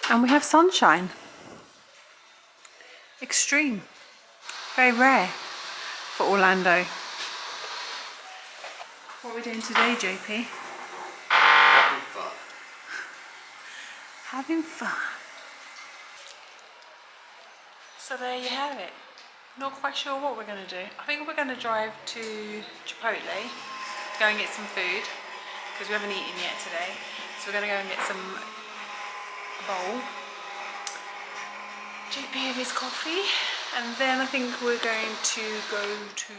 And we have sunshine. Extreme. Very rare for Orlando. What are we doing today, JP? Having fun. Having fun. So there you have it. Not quite sure what we're going to do. I think we're going to drive to Chipotle, go and get some food, because we haven't eaten yet today. So we're going to go and get some bowl. JP of his coffee, and then I think we're going to go to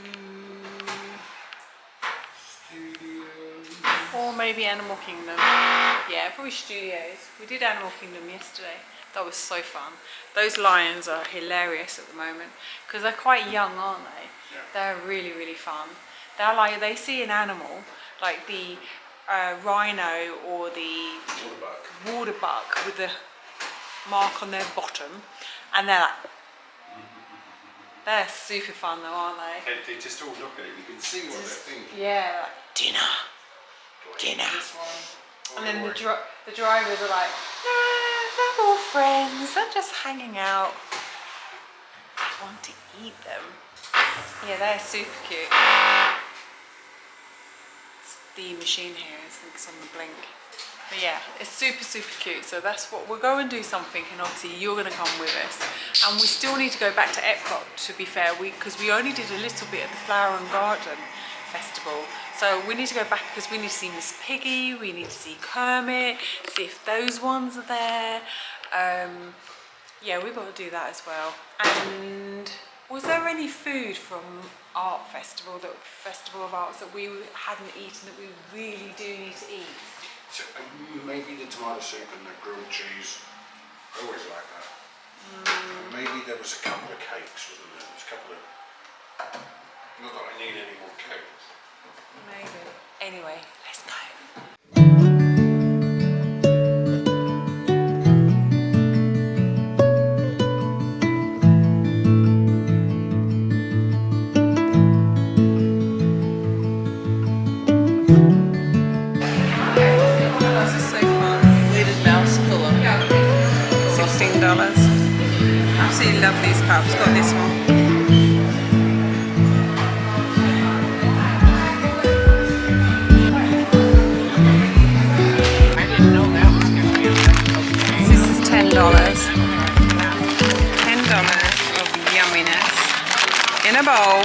Studios, or maybe Animal Kingdom. Yeah, probably Studios. We did Animal Kingdom yesterday. That was so fun. Those lions are hilarious at the moment because they're quite young, aren't they? Yeah. They're really, really fun. They're like, they see an animal like the rhino or the water buck with the mark on their bottom, and they're like, they're super fun though, aren't they? They just all look at it, you can see what they're thinking. Yeah, like, dinner. And then the drivers are like, no, they're all friends, they're just hanging out. I want to eat them. Yeah, they're super cute. It's the machine here, I think it's on the blink. But yeah, it's super, super cute. So that's what we'll go and do something, and obviously you're going to come with us. And we still need to go back to Epcot, to be fair, because we only did a little bit of the Flower and Garden Festival. So we need to go back because we need to see Miss Piggy, we need to see Kermit, see if those ones are there. Yeah, we've got to do that as well. And was there any food from Art Festival, Festival of Arts, that we hadn't eaten that we really do need to eat? So, maybe the tomato soup and the grilled cheese. I always like that. Maybe there was a couple of cakes, wasn't there? There was a couple of... Not that I need any more cakes. Maybe. Anyway, let's go. This is so fun. Weighted mouse pillow. $16. Absolutely love these cups. Got this one. In a bowl.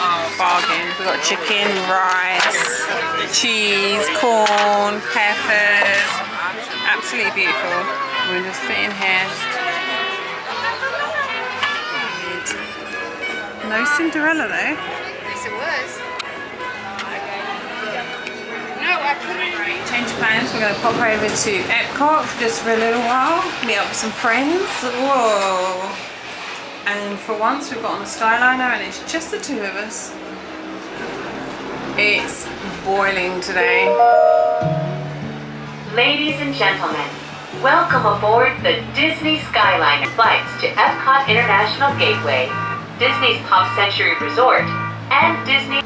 Oh, bargain. We've got chicken, rice, cheese, corn, peppers. Absolutely beautiful. We're just sitting here. No Cinderella though. Yes, it was. No, I couldn't. Change of plans. We're going to pop over to Epcot just for a little while. Meet up with some friends. Whoa. And for once we've got on the Skyliner and it's just the two of us. It's boiling today. Ladies and gentlemen, welcome aboard the Disney Skyliner flights to Epcot International Gateway, Disney's Pop Century Resort, and Disney.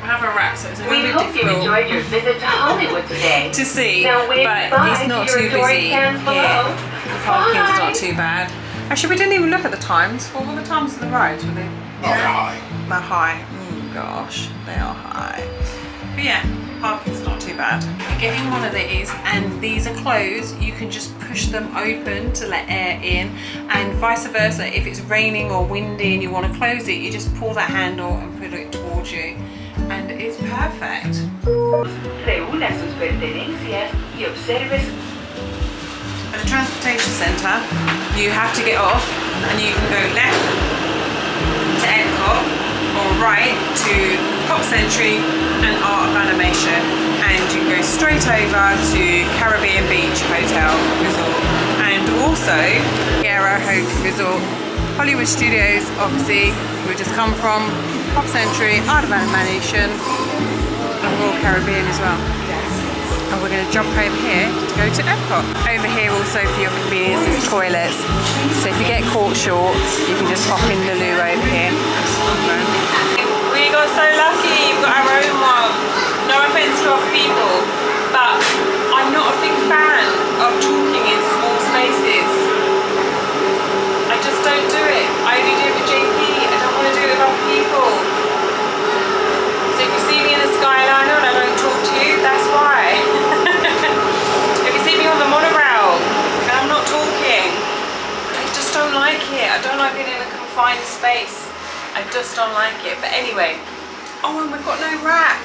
I have a wrap, so it's a We little bit hope you difficult enjoyed your visit to Hollywood today. to see, Now wave but bye it's not to too your adoring busy fans here. below. The parking's Bye. not too bad. Actually, we didn't even look at the times. What were the times of the rides? Were they? Not high. They're high. Gosh, they are high. But yeah, parking's not too bad. If you're getting one of these and these are closed, you can just push them open to let air in, and vice versa. If it's raining or windy and you want to close it, you just pull that handle and put it towards you, and it's perfect. Reúna sus pertenencias y observe. At the transportation centre, you have to get off and you can go left to Epcot or right to Pop Century and Art of Animation, and you can go straight over to Caribbean Beach Hotel Resort, and also Riviera Resort, Hollywood Studios, obviously we just come from, Pop Century, Art of Animation, and Royal Caribbean as well. And we're going to jump over here to go to Epcot. Over here also for your convenience is toilets. So if you get caught short, you can just pop in the loo over here. We got so lucky, we've got our own one. No offence to other people, but I'm not a big fan of talking in small find space. I just don't like it. But anyway, oh, and we've got no rack.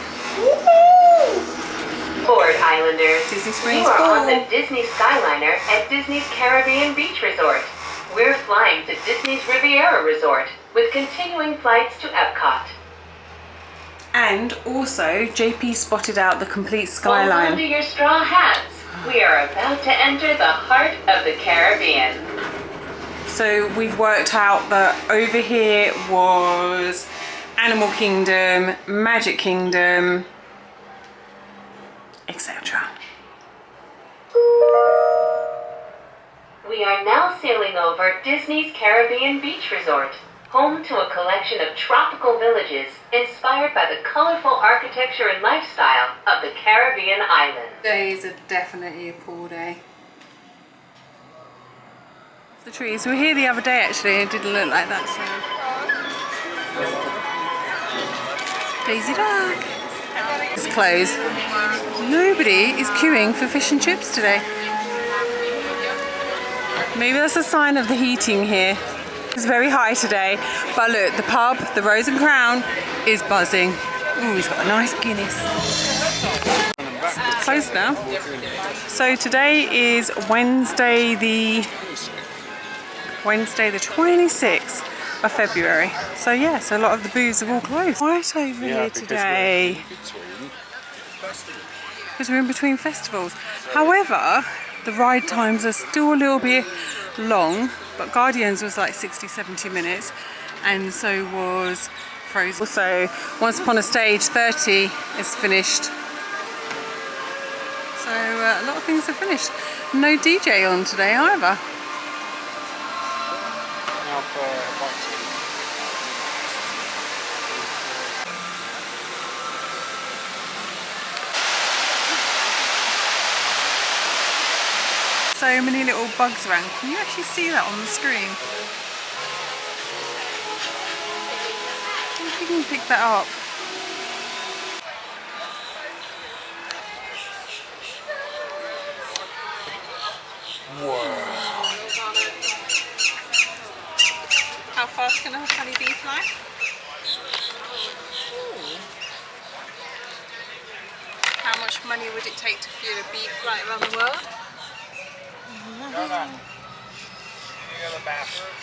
Board Islanders, Disney you Springs are on full. the Disney Skyliner at Disney's Caribbean Beach Resort. We're flying to Disney's Riviera Resort with continuing flights to Epcot. And also, JP spotted out the complete Hold on to skyline. your straw hats. We are about to enter the heart of the Caribbean. So we've worked out that over here was Animal Kingdom, Magic Kingdom, etc. We are now sailing over Disney's Caribbean Beach Resort, home to a collection of tropical villages inspired by the colorful architecture and lifestyle of the Caribbean islands. Days are definitely a pool day. The trees. We were here the other day actually, it didn't look like that, so. Daisy Duck. It's closed. Nobody is queuing for fish and chips today. Maybe that's a sign of the heating here. It's very high today, but look, the pub, the Rose and Crown, is buzzing. Ooh, he's got a nice Guinness. It's closed now. So today is Wednesday the 26th of February. So yeah, so a lot of the booths have all closed. Right over here today. Because we're in between festivals. However, the ride times are still a little bit long, but Guardians was like 60-70 minutes, and so was Frozen. Also, Once Upon a Stage 30 is finished. So a lot of things are finished. No DJ on today either. So many little bugs around. Can you actually see that on the screen? I think you can pick that up. How fast can a honeybee fly? Ooh. How much money would it take to fuel a bee flight around the world? You go to the bathroom.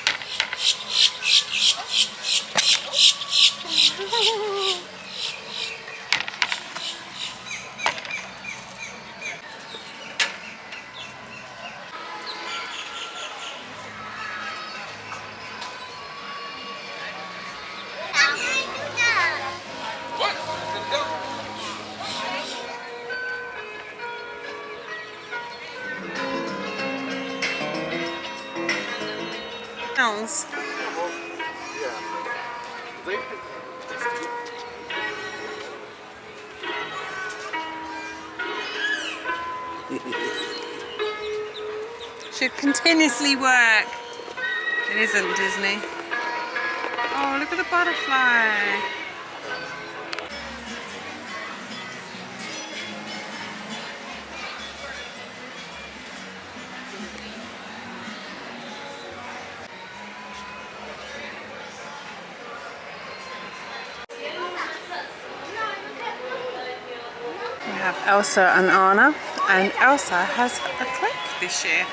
Sounds. Should continuously work. It isn't Disney. Oh, look at the butterfly. We have Elsa and Anna, and Elsa has a cloak this year.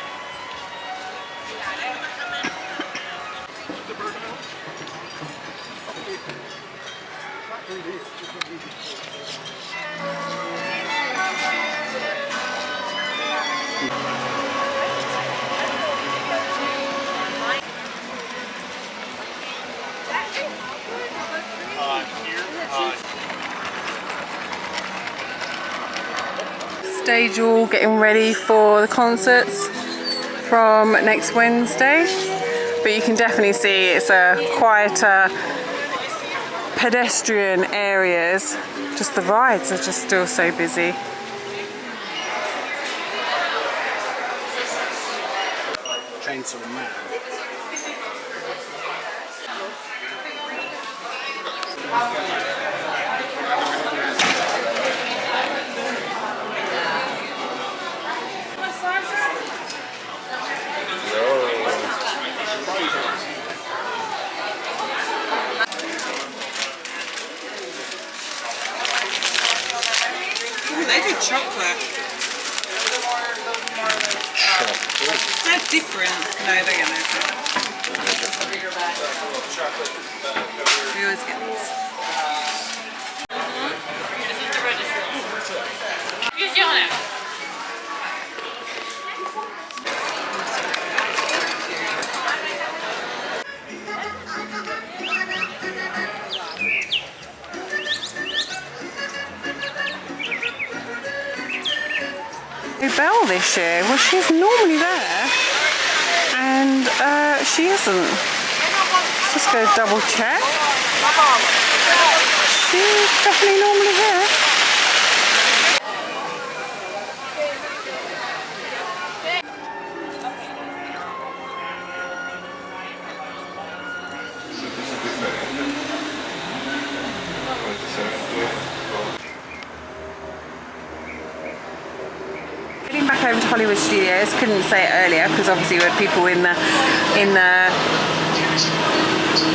Stage all getting ready for the concerts from next Wednesday, but you can definitely see it's a quieter pedestrian areas. Just the rides are just still so busy. Chainsaw Man. They're different. No, they're going to We always get these. This is the register. Who's doing it? Belle this year. Well, she's normally there, and she isn't. Just go double check. She's definitely normally here. Getting back over to Hollywood Studios, couldn't say it earlier because obviously we had people in the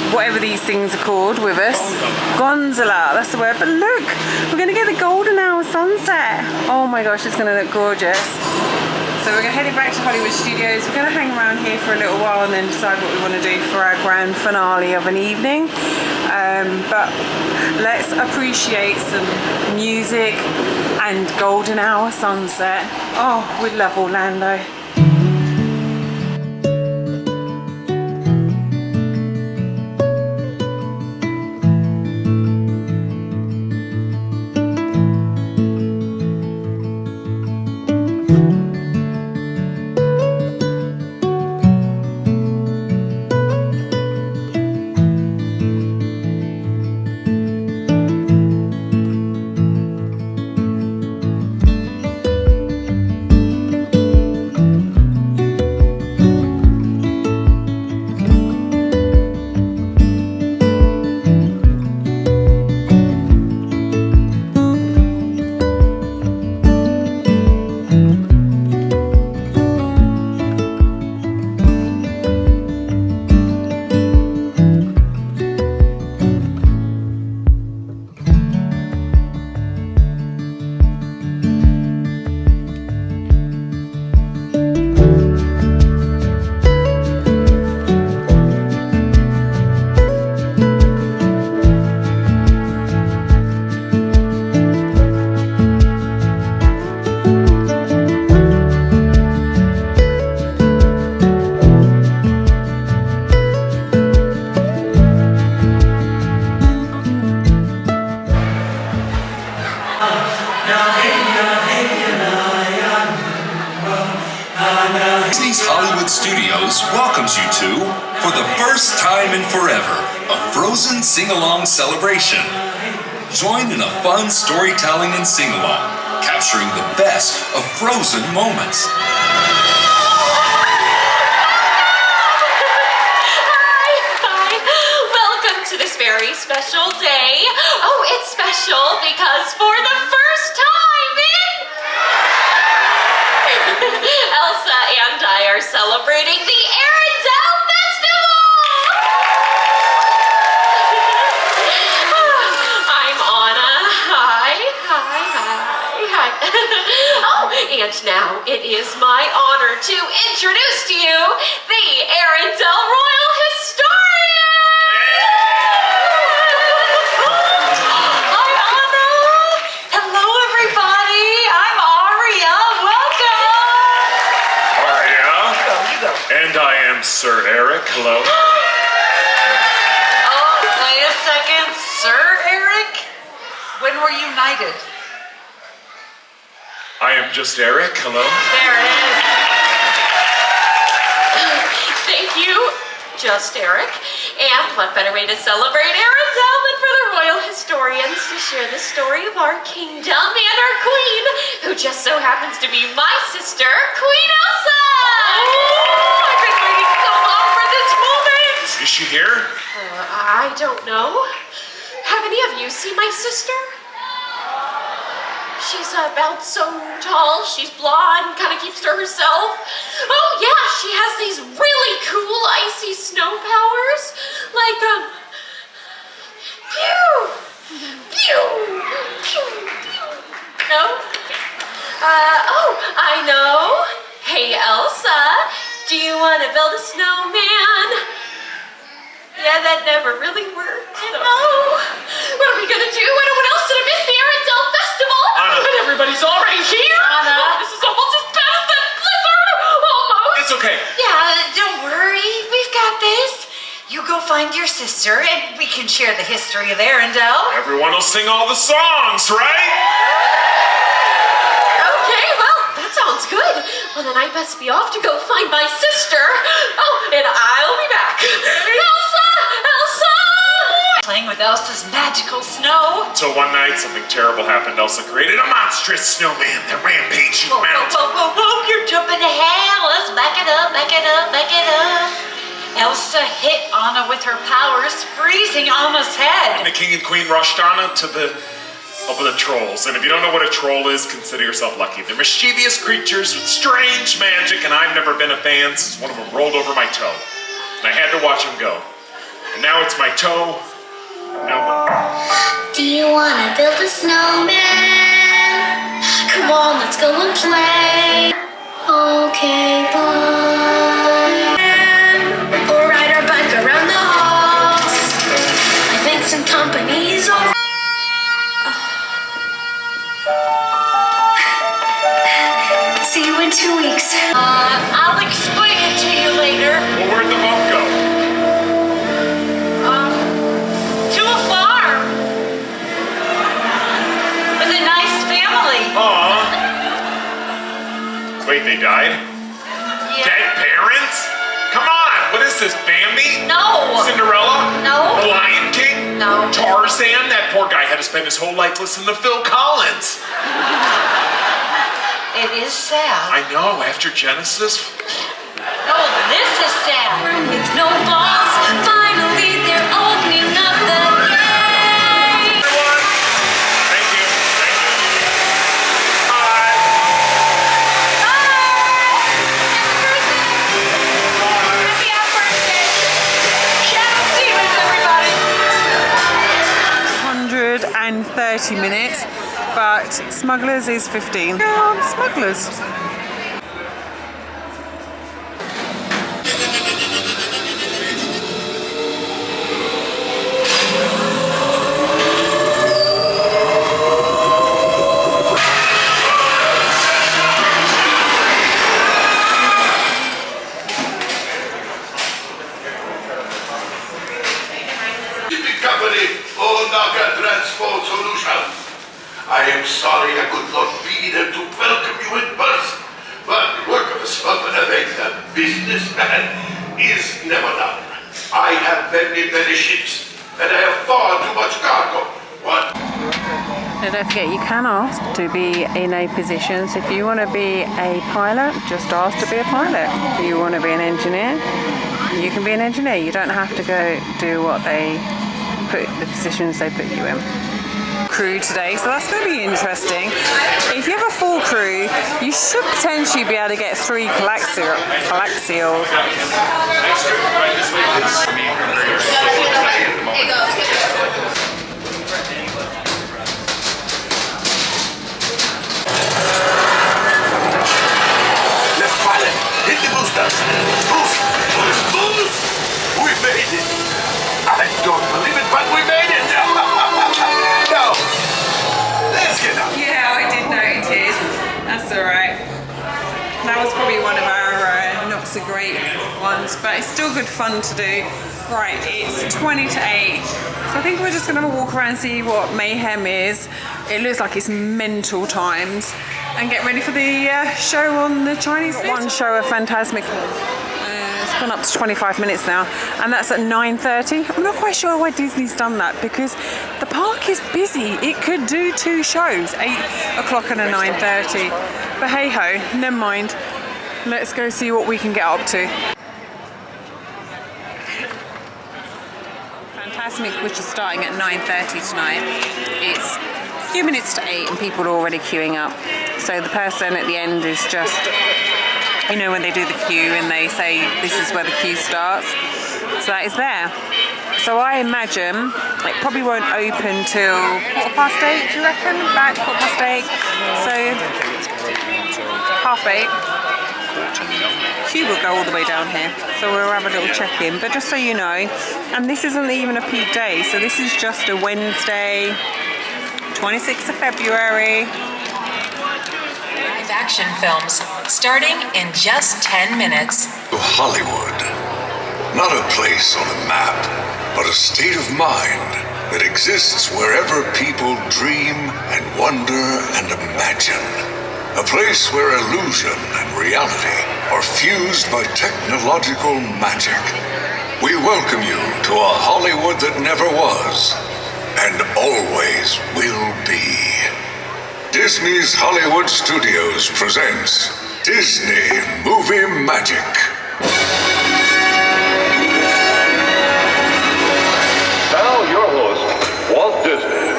whatever these things are called with us. Gondola, that's the word. But look, we're going to get the golden hour sunset. Oh my gosh, it's going to look gorgeous. So we're going to head back to Hollywood Studios. We're going to hang around here for a little while and then decide what we want to do for our grand finale of an evening. But let's appreciate some music and golden hour sunset. Oh, we love Orlando. Disney's Hollywood Studios welcomes you to, for the first time in forever, a Frozen sing-along celebration. Join in a fun storytelling and sing-along, capturing the best of Frozen moments. Welcome to this very special day. Oh, it's special because for the first time in... Elsa and I are celebrating the Arendelle Festival! I'm Anna. Hi. Oh, and now it is my honor to introduce to you the Arendelle Royal Historian! Hi, Anna. Hello, everybody. I'm Aria. Welcome. And I am Sir Eric. Hello. Oh, wait a second. Sir Eric? When were you knighted? I am just Eric. Hello. There it is. Thank you, just Eric. And what better way to celebrate Arendelle than for the royal historians to share the story of our kingdom and our queen, who just so happens to be my sister, Queen Elsa! Oh, I've been waiting so long for this moment! Is she here? I don't know. Have any of you seen my sister? She's about so tall, she's blonde, kind of keeps to herself. Oh yeah, she has these really cool icy snow powers. Like, pew! Pew! Pew! Pew! No? Oh, I know. Hey Elsa, do you want to build a snowman? Yeah, that never really worked. I know. What are we gonna do? I don't want else to miss the Arendelle Festival. Anna. But everybody's already here. Anna. Oh, this is almost as bad as that blizzard. Almost. It's okay. Yeah, don't worry. We've got this. You go find your sister and we can share the history of Arendelle. Everyone will sing all the songs, right? Okay, well, that sounds good. Well, then I best be off to go find my sister. Oh, and I'll be back. Elsa! Elsa! Playing with Elsa's magical snow. So one night, something terrible happened. Elsa created a monstrous snowman that rampaged Whoa, the mountain. whoa, whoa, whoa, you're jumping ahead. Let's back it up, back it up, back it up. Elsa hit Anna with her powers, freezing Anna's And head. the king and queen rushed Anna to the trolls. And if you don't know what a troll is, consider yourself lucky. They're mischievous creatures with strange magic, and I've never been a fan since one of them rolled over my toe. And I had to watch him go. And now it's my toe. No. Do you wanna build a snowman? Come on, let's go and play. Okay, bye. Or ride our bike around the halls. I think some company's on. See you in 2 weeks. I'll explain it to you later. Well, where'd the boat go? To a farm. With a nice family. Aw. Wait, they died? Yeah. Dead parents? Come on, what is this, Bambi? No. Cinderella? No. The Lion King? No. Tarzan? That poor guy had to spend his whole life listening to Phil Collins. It is sad. I know, after Genesis. No, this is sad. With no balls, finally they're opening up the gate. Everyone, thank you. Bye. Happy birthday. Shout out Stevens, everybody. 130 minutes, but Smugglers is 15. Go on, Smugglers. Company, Naga Transport Solutions. I am sorry I could not be there to welcome you in person, but work of a smuggler makes a businessman is never done. I have many ships, and I have far too much cargo. What? Now don't forget, you can ask to be in a position. So if you want to be a pilot, just ask to be a pilot. If you want to be an engineer, you can be an engineer. You don't have to go do what they put, the positions they put you in. Crew today, so that's going to be interesting. If you have a full crew, you should potentially be able to get 3 coaxial. Left pilot, hit the boosters. Boost, boost, boost. We made it. I don't believe it, but we made it. Now, let's get up. Yeah, I did notice. That's alright. That was probably one of our not so great ones, but it's still good fun to do. Right, it's 20 to 8. So I think we're just going to have a walk around and see what Mayhem is. It looks like it's mental times. And get ready for the show on the Chinese theatre. One show of Phantasmical. It's gone up to 25 minutes now, and that's at 9:30. I'm not quite sure why Disney's done that, because the park is busy. It could do 2 shows, 8 o'clock and a 9:30. But hey ho, never mind. Let's go see what we can get up to. Phantasmic, which is starting at 9:30 tonight. It's a few minutes to 8 and people are already queuing up. So the person at the end is just, you know, when they do the queue and they say this is where the queue starts. So that is there. So I imagine it probably won't open till 8:15, do you reckon? About 8:15. So 8:30. She will go all the way down here, so we'll have a little check-in. But just so you know, and this isn't even a peak day, so this is just a Wednesday, 26th of February. Live action films starting in just 10 minutes. Hollywood. Not a place on a map, but a state of mind that exists wherever people dream and wonder and imagine. A place where illusion and reality are fused by technological magic. We welcome you to a Hollywood that never was and always will be. Disney's Hollywood Studios presents Disney Movie Magic. Now your host, Walt Disney.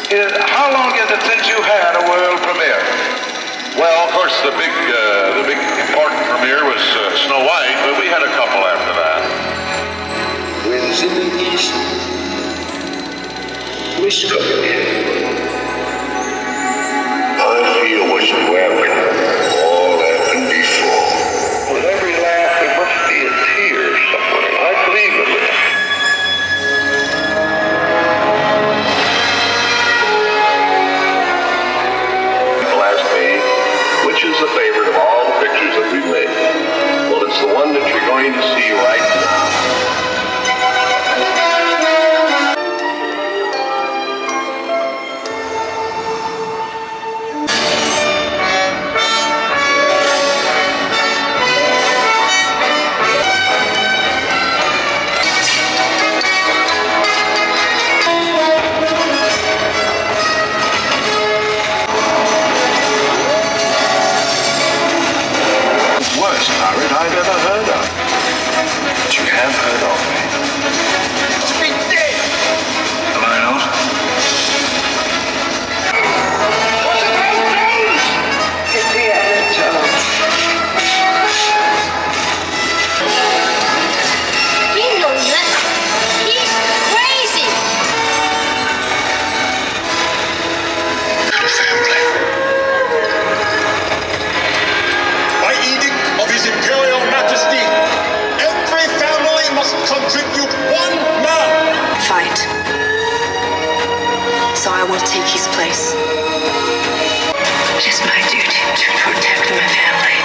How long is it since you had a world premiere? Well, of course, the big important premiere was Snow White, but we had a couple after that. Where the zipping is, we're scoping. I feel what you happen. All happened before. With every laugh, there must be a tear somewhere. I believe in it. People ask me, which is the favorite of all the pictures that we've made? Well, it's the one that you're going to see right now. Worst pirate I've ever heard of. But you have heard of me. To be dead! Am I not? What's it about those? He knows it. He's crazy. Family. By edict of His Imperial Majesty, every family must contribute one man. Fight. So I will take his place. It is my duty to protect my family.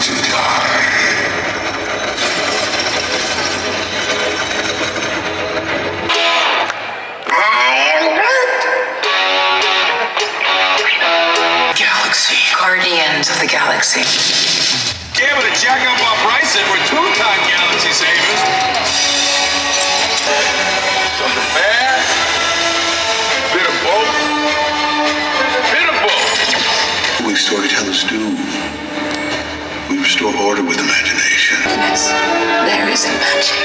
To die. Galaxy. Guardians of the Galaxy. Able to jack up our price and we're two-time Galaxy savers. Something fair. Bit of both. Bit of both. We storytellers do. We restore order with imagination. Yes, there is a magic.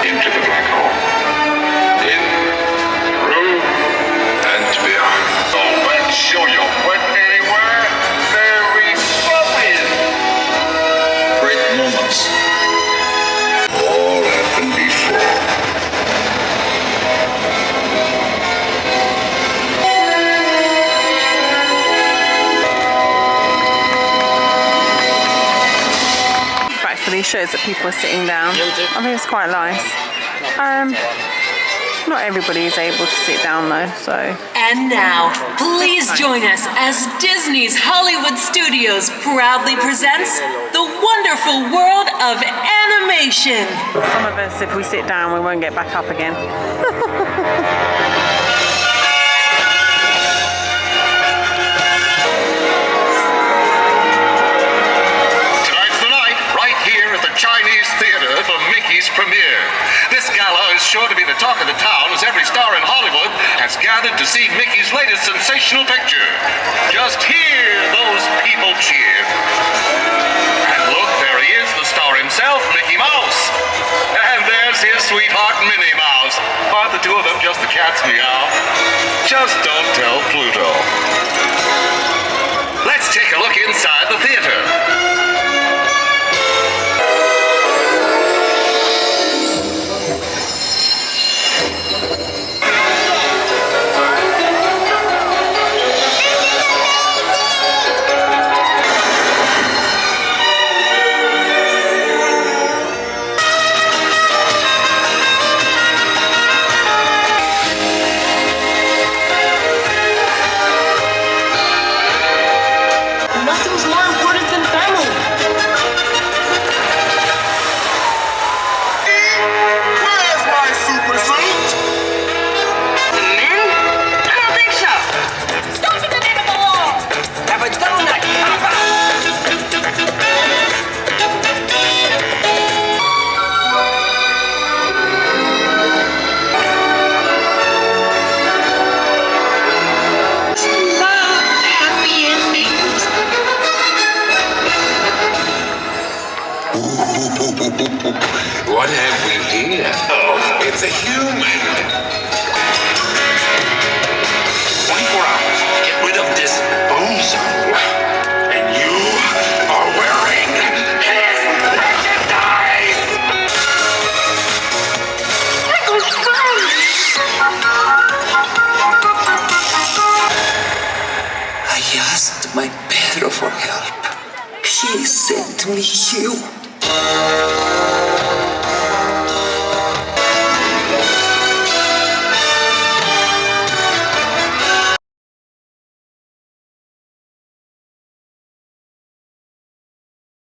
Into the black hole. In, through, and beyond. So let's show you what anywhere very fun. Great moments. All happened before. Back for these shows that people are sitting down. I think it's quite nice. Not everybody is able to sit down though, so. And now, please join us as Disney's Hollywood Studios proudly presents the wonderful world of animation. Some of us, if we sit down, we won't get back up again. Tonight's the night, right here at the Chinese Theater for Mickey's premiere. This gala is sure to be the talk of the town as every star in Hollywood has gathered to see Mickey's latest sensational picture. Just hear those people cheer. And look, there he is, the star himself, Mickey Mouse. And there's his sweetheart, Minnie Mouse. Aren't the two of them just the cat's meow? Just don't tell Pluto. Let's take a look inside the theater. miss you.